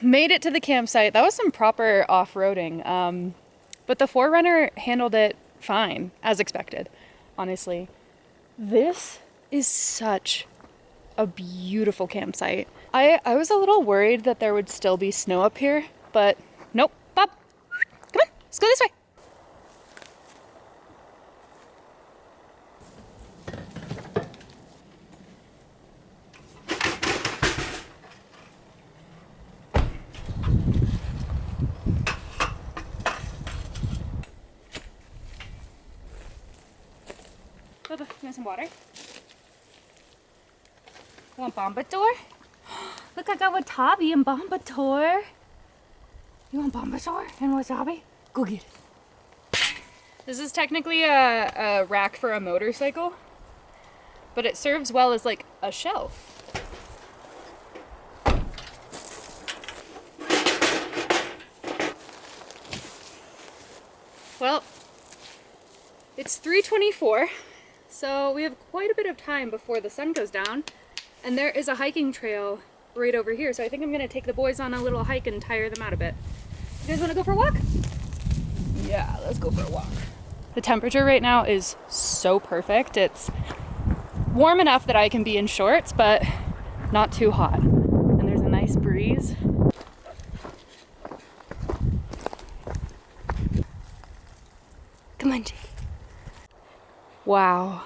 made it to the campsite. That was some proper off-roading. But the 4Runner handled it fine, as expected, honestly. This is such a beautiful campsite. I was a little worried that there would still be snow up here, but nope. Bob, come on, let's go this way. Bubba, you want some water? You want Bombador? Look, I got Watabi and Bombador. You want Bombador and Wasabi? Go get it. This is technically a rack for a motorcycle, but it serves well as like a shelf. Well, it's 3:24. So we have quite a bit of time before the sun goes down, and there is a hiking trail right over here. So I think I'm gonna take the boys on a little hike and tire them out a bit. You guys wanna go for a walk? Yeah, let's go for a walk. The temperature right now is so perfect. It's warm enough that I can be in shorts, but not too hot. And there's a nice breeze. Come on, Jake. Wow,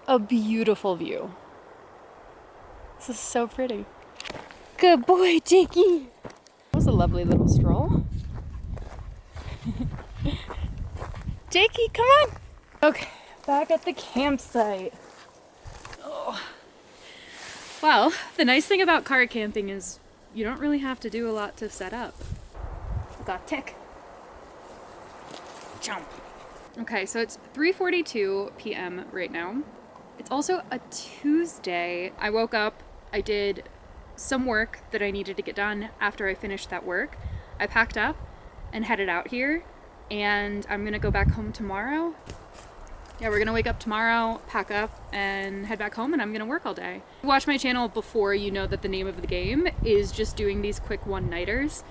a beautiful view. This is so pretty. Good boy, Jakey. That was a lovely little stroll. Jakey, come on. Okay, back at the campsite. Oh. Well, the nice thing about car camping is you don't really have to do a lot to set up. Got tick. Jump. Okay, so it's 3:42 p.m. right now. It's also a Tuesday. I woke up, I did some work that I needed to get done. After I finished that work, I packed up and headed out here, and I'm gonna go back home tomorrow. Yeah, we're gonna wake up tomorrow, pack up, and head back home, and I'm gonna work all day. If you watch my channel before, you know that the name of the game is just doing these quick one-nighters.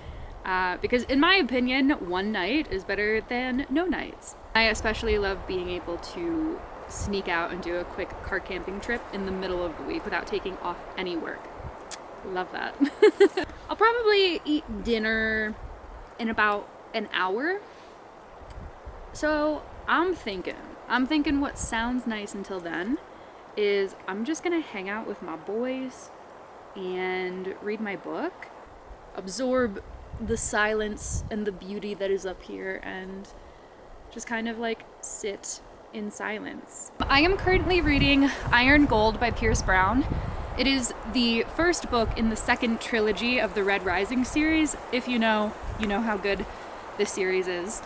Because in my opinion, one night is better than no nights. I especially love being able to sneak out and do a quick car camping trip in the middle of the week without taking off any work. Love that. I'll probably eat dinner in about an hour. So I'm thinking what sounds nice until then is I'm just gonna hang out with my boys and read my book, absorb the silence and the beauty that is up here, and just kind of like sit in silence. I am currently reading Iron Gold by Pierce Brown. It is the first book in the second trilogy of the Red Rising series. If you know, you know how good this series is.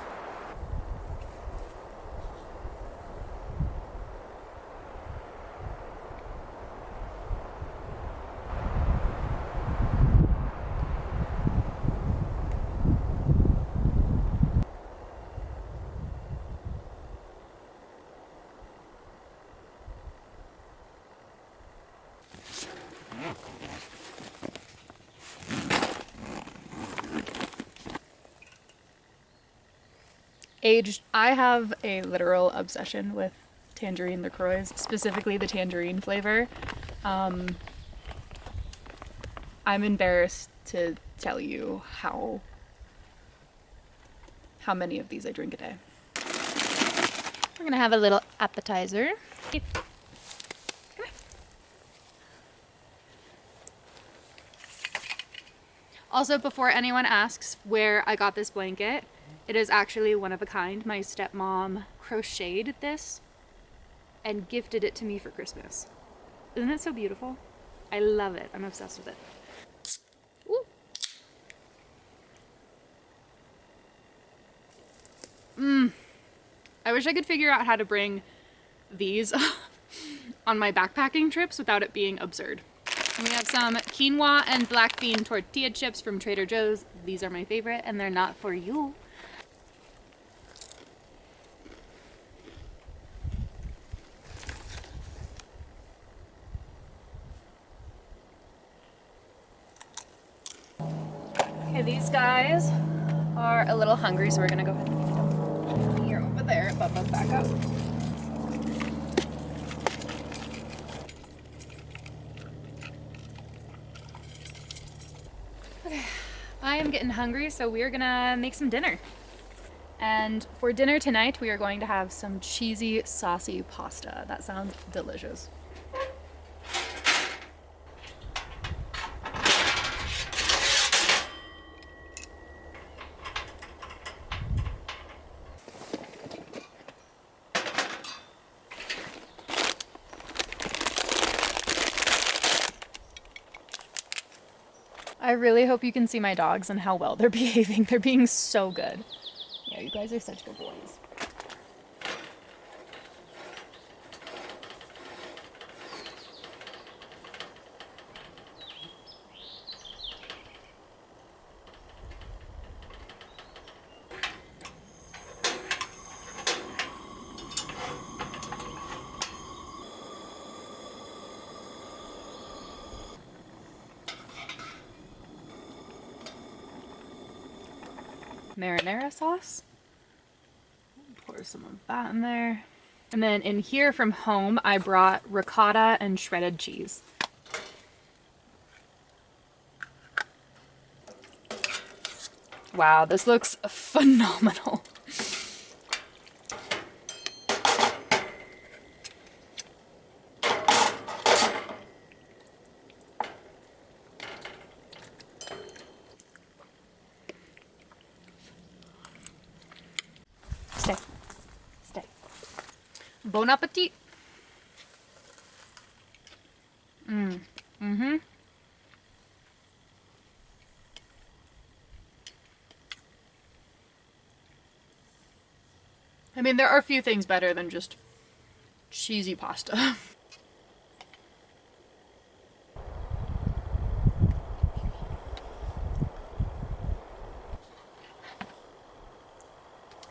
Aged. I have a literal obsession with Tangerine LaCroix, specifically the tangerine flavor. I'm embarrassed to tell you how many of these I drink a day. We're gonna have a little appetizer. Come here. Also, before anyone asks where I got this blanket, it is actually one of a kind. My stepmom crocheted this and gifted it to me for Christmas. Isn't it so beautiful? I love it. I'm obsessed with it. I wish I could figure out how to bring these on my backpacking trips without it being absurd. And we have some quinoa and black bean tortilla chips from Trader Joe's. These are my favorite, and they're not for you. guys are a little hungry, so we're gonna go ahead and feed them. You're over there, Bubba's back up. Okay, I am getting hungry, so we are gonna make some dinner. And for dinner tonight, we are going to have some cheesy, saucy pasta. That sounds delicious. I really hope you can see my dogs and how well they're behaving. They're being so good. Yeah, you guys are such good boys. Marinara sauce. Pour some of that in there. And then in here from home, I brought ricotta and shredded cheese. Wow, this looks phenomenal. Stay. Stay. Bon appetit. Mm-hmm. I mean, there are a few things better than just cheesy pasta.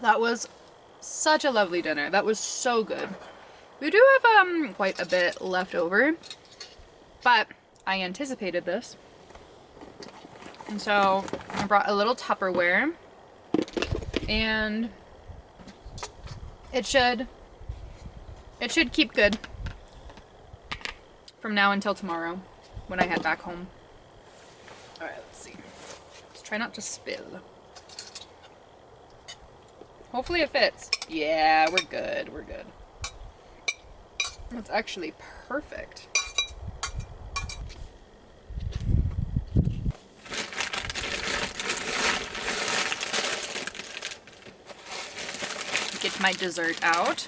That was such a lovely dinner. That was so good. We do have quite a bit left over, but I anticipated this. And so I brought a little Tupperware, and it should keep good from now until tomorrow when I head back home. All right, let's see. Let's try not to spill. Hopefully it fits. Yeah, we're good. We're good. That's actually perfect. Get my dessert out.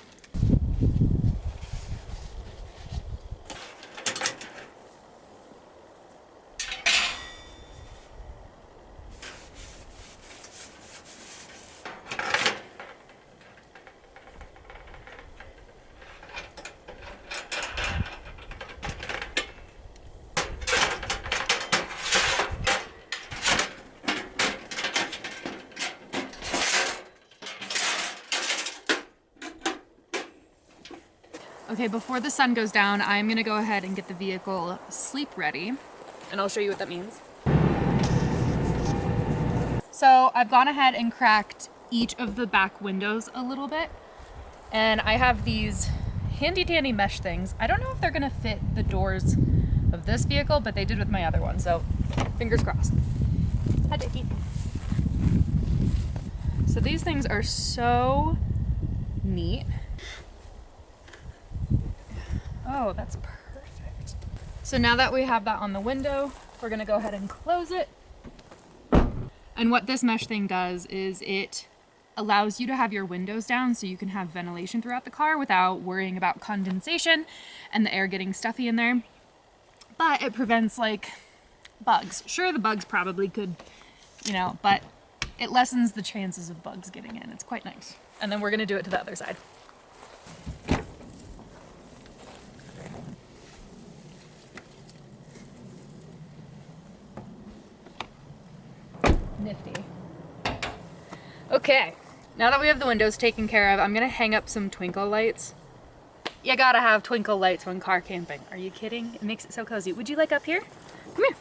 Okay, before the sun goes down, I'm gonna go ahead and get the vehicle sleep ready, and I'll show you what that means. So I've gone ahead and cracked each of the back windows a little bit, and I have these handy dandy mesh things. I don't know if they're gonna fit the doors of this vehicle, but they did with my other one, so fingers crossed. Hi, Dickie. So these things are so neat. Oh, that's perfect. So now that we have that on the window, we're gonna go ahead and close it. And what this mesh thing does is it allows you to have your windows down so you can have ventilation throughout the car without worrying about condensation and the air getting stuffy in there. But it prevents like bugs. Sure, the bugs probably could, but it lessens the chances of bugs getting in. It's quite nice. And then we're gonna do it to the other side. Nifty. Okay, now that we have the windows taken care of, I'm gonna hang up some twinkle lights. You gotta have twinkle lights when car camping. Are you kidding? It makes it so cozy. Would you like up here? Come here.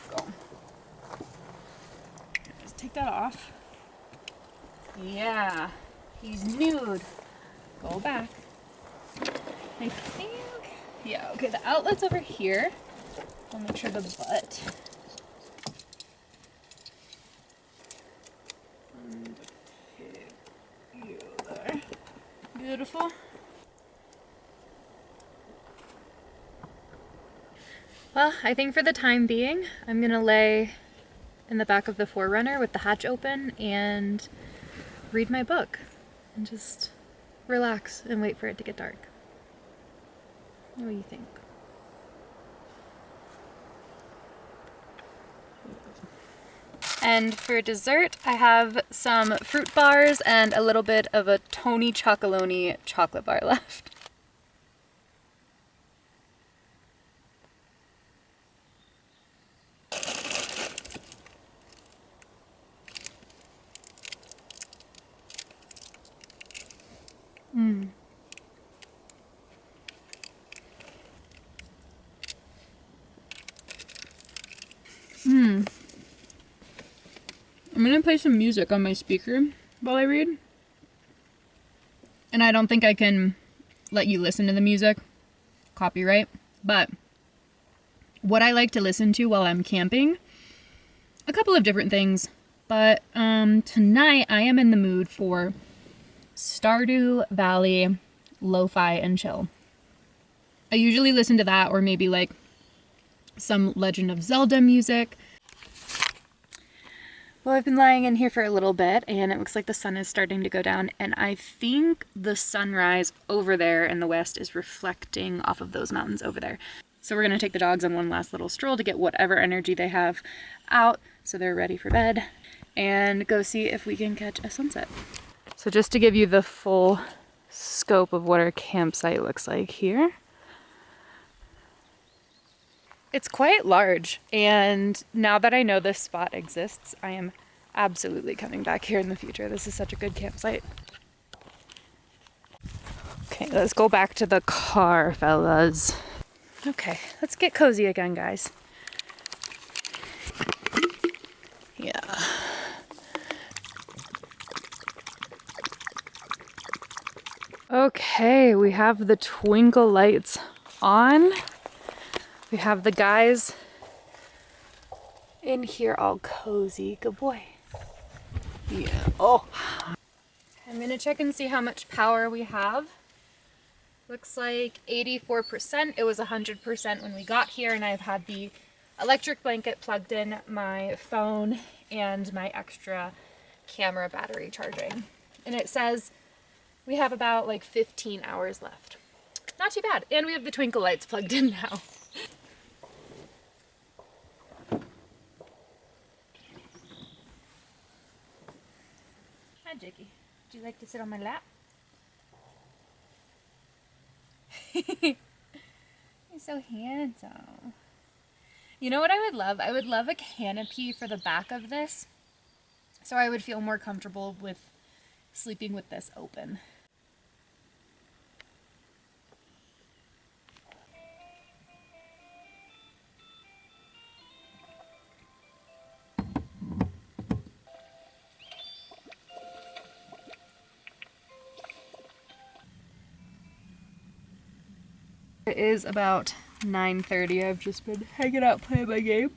Go. take that off. Yeah, he's nude. Go back. I think, yeah, okay, the outlet's over here. I'll make sure the butt. And you there. Beautiful. Well, I think for the time being, I'm gonna lay in the back of the 4Runner with the hatch open and read my book and just relax and wait for it to get dark. What do you think? And for dessert, I have some fruit bars and a little bit of a Tony Chocolonely chocolate bar left. I'm gonna play some music on my speaker while I read. And I don't think I can let you listen to the music. Copyright. But what I like to listen to while I'm camping, a couple of different things. But tonight I am in the mood for Stardew Valley lo-fi and chill. I usually listen to that or maybe like some Legend of Zelda music. Well, I've been lying in here for a little bit and it looks like the sun is starting to go down, and I think the sunrise over there in the west is reflecting off of those mountains over there. So we're gonna take the dogs on one last little stroll to get whatever energy they have out so they're ready for bed and go see if we can catch a sunset. So just to give you the full scope of what our campsite looks like here. It's quite large, and now that I know this spot exists, I am absolutely coming back here in the future. This is such a good campsite. Okay, let's go back to the car, fellas. Okay, let's get cozy again, guys. Yeah. Okay, we have the twinkle lights on. We have the guys in here all cozy. Good boy. Yeah. Oh. I'm gonna check and see how much power we have. Looks like 84%. It was 100% when we got here, and I've had the electric blanket plugged in, my phone, and my extra camera battery charging. And it says we have about like 15 hours left. Not too bad. And we have the twinkle lights plugged in now. Hi, Jakey. Would you like to sit on my lap? You're so handsome. You know what I would love? I would love a canopy for the back of this, so I would feel more comfortable with sleeping with this open. It is about 9:30. I've just been hanging out playing my game.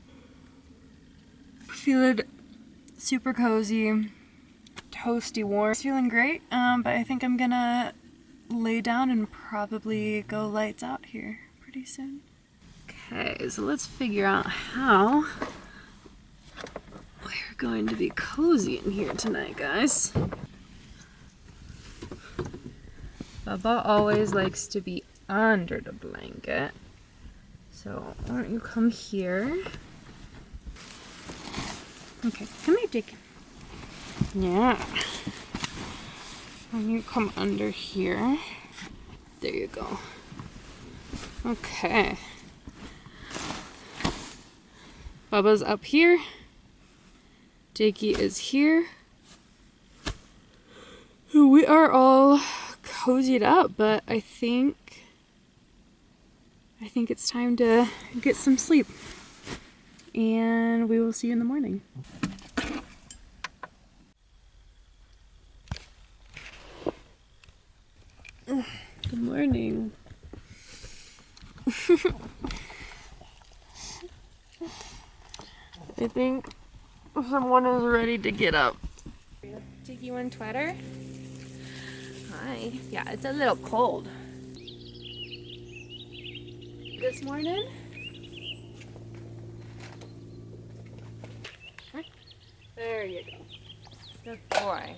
Feeling super cozy, toasty warm. Feeling great, but I think I'm gonna lay down and probably go lights out here pretty soon. Okay, so let's figure out how we're going to be cozy in here tonight, guys. Bubba always likes to be under the blanket. So why don't you come here? Okay, come here, Dick. Yeah. And you come under here. There you go. Okay. Bubba's up here. Jakey is here. We are all cozied up, but I think it's time to get some sleep. And we will see you in the morning. Good morning. I think someone is ready to get up. Jiggy one sweater? Hi. Yeah, it's a little cold. This morning? There you go. Good boy.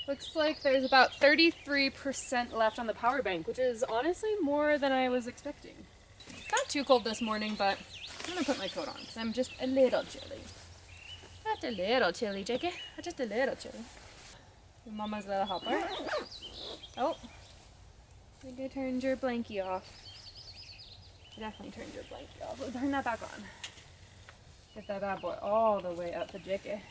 Looks like there's about 33% left on the power bank, which is honestly more than I was expecting. It's not too cold this morning, but I'm gonna put my coat on because I'm just a little chilly. Not a little chilly, Jakey. Just a little chilly. Your mama's little helper. Oh, I think I turned your blankie off. I definitely turned your blankie off. Let's turn that back on. Get that bad boy all the way up to Jakey.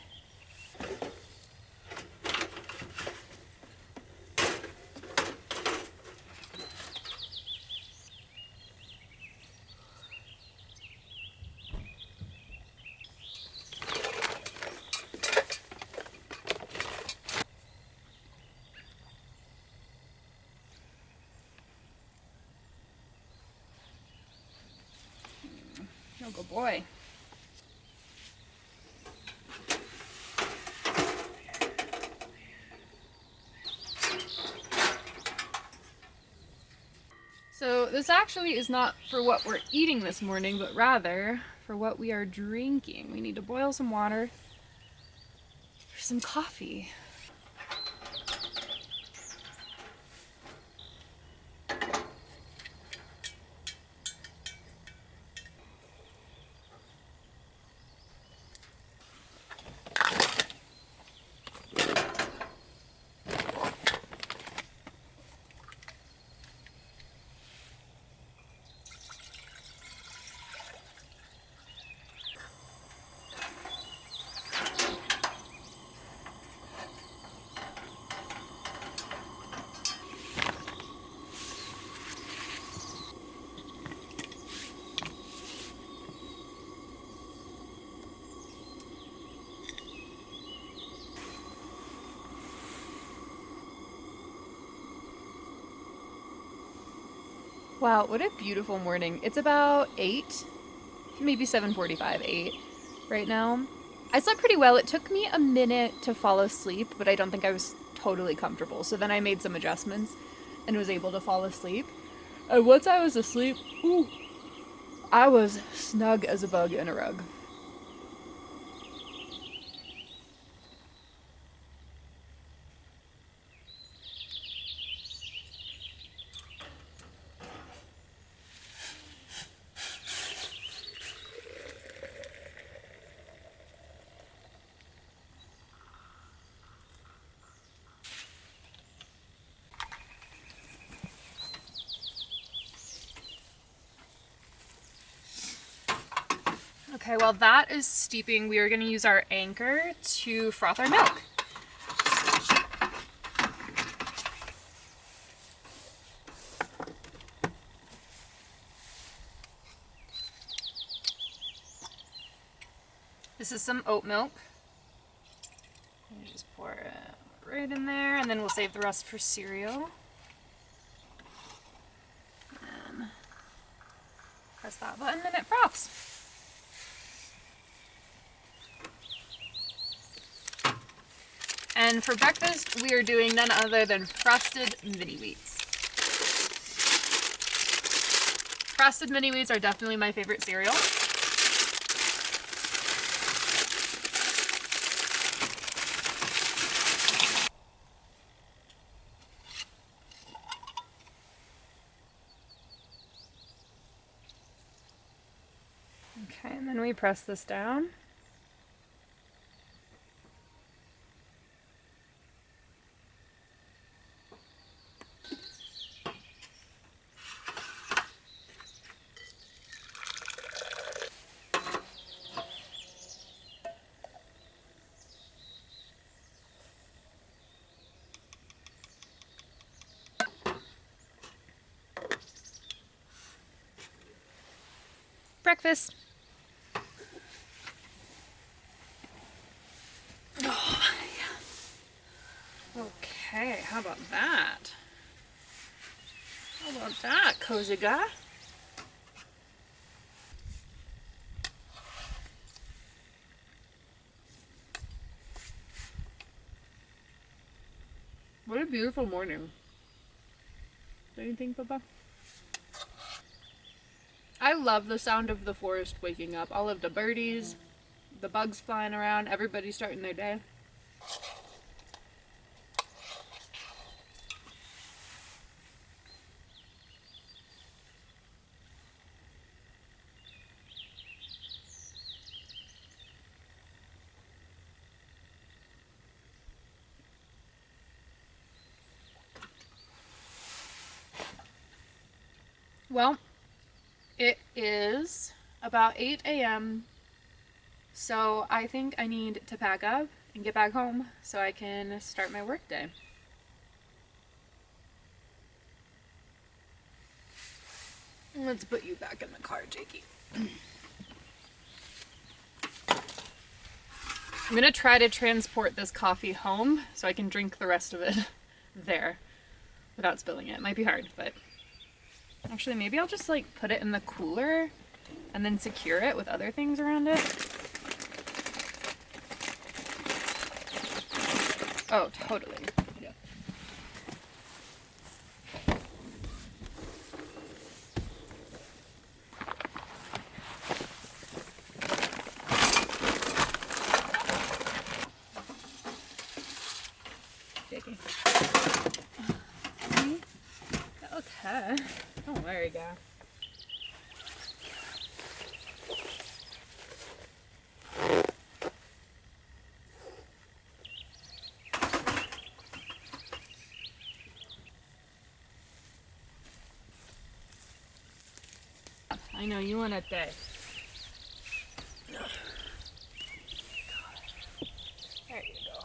Oh, good boy. So this actually is not for what we're eating this morning, but rather for what we are drinking. We need to boil some water for some coffee. Wow, what a beautiful morning. It's about 8, maybe 7:45, 8 right now. I slept pretty well. It took me a minute to fall asleep, but I don't think I was totally comfortable. So then I made some adjustments and was able to fall asleep. And once I was asleep, I was snug as a bug in a rug. Okay, while that is steeping, we are going to use our anchor to froth our milk. This is some oat milk. You just pour it right in there, and then we'll save the rest for cereal. And press that button and it froths. And for breakfast, we are doing none other than frosted mini wheats. Frosted mini wheats are definitely my favorite cereal. Okay, and then we press this down. Breakfast. Okay, how about that? How about that, cozy guy? What a beautiful morning. Don't you think, Papa? I love the sound of the forest waking up. All of the birdies, the bugs flying around, everybody starting their day. Well, it is about 8 a.m. So I think I need to pack up and get back home so I can start my work day. Let's put you back in the car, Jakey. I'm gonna try to transport this coffee home so I can drink the rest of it there without spilling it. It might be hard, but actually maybe I'll just like put it in the cooler and then secure it with other things around it. Oh, totally. Yeah. Jakey. Okay. Oh, there you go. I know, you want a day. There you go.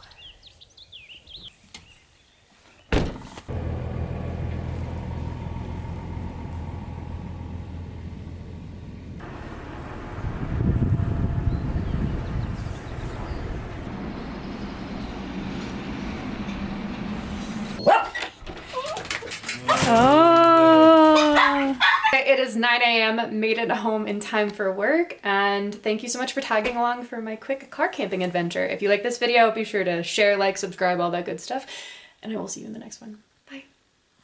Oh. It is 9 a.m. Made it home in time for work, and thank you so much for tagging along for my quick car camping adventure. If you like this video, be sure to share, like, subscribe, all that good stuff, and I will see you in the next one.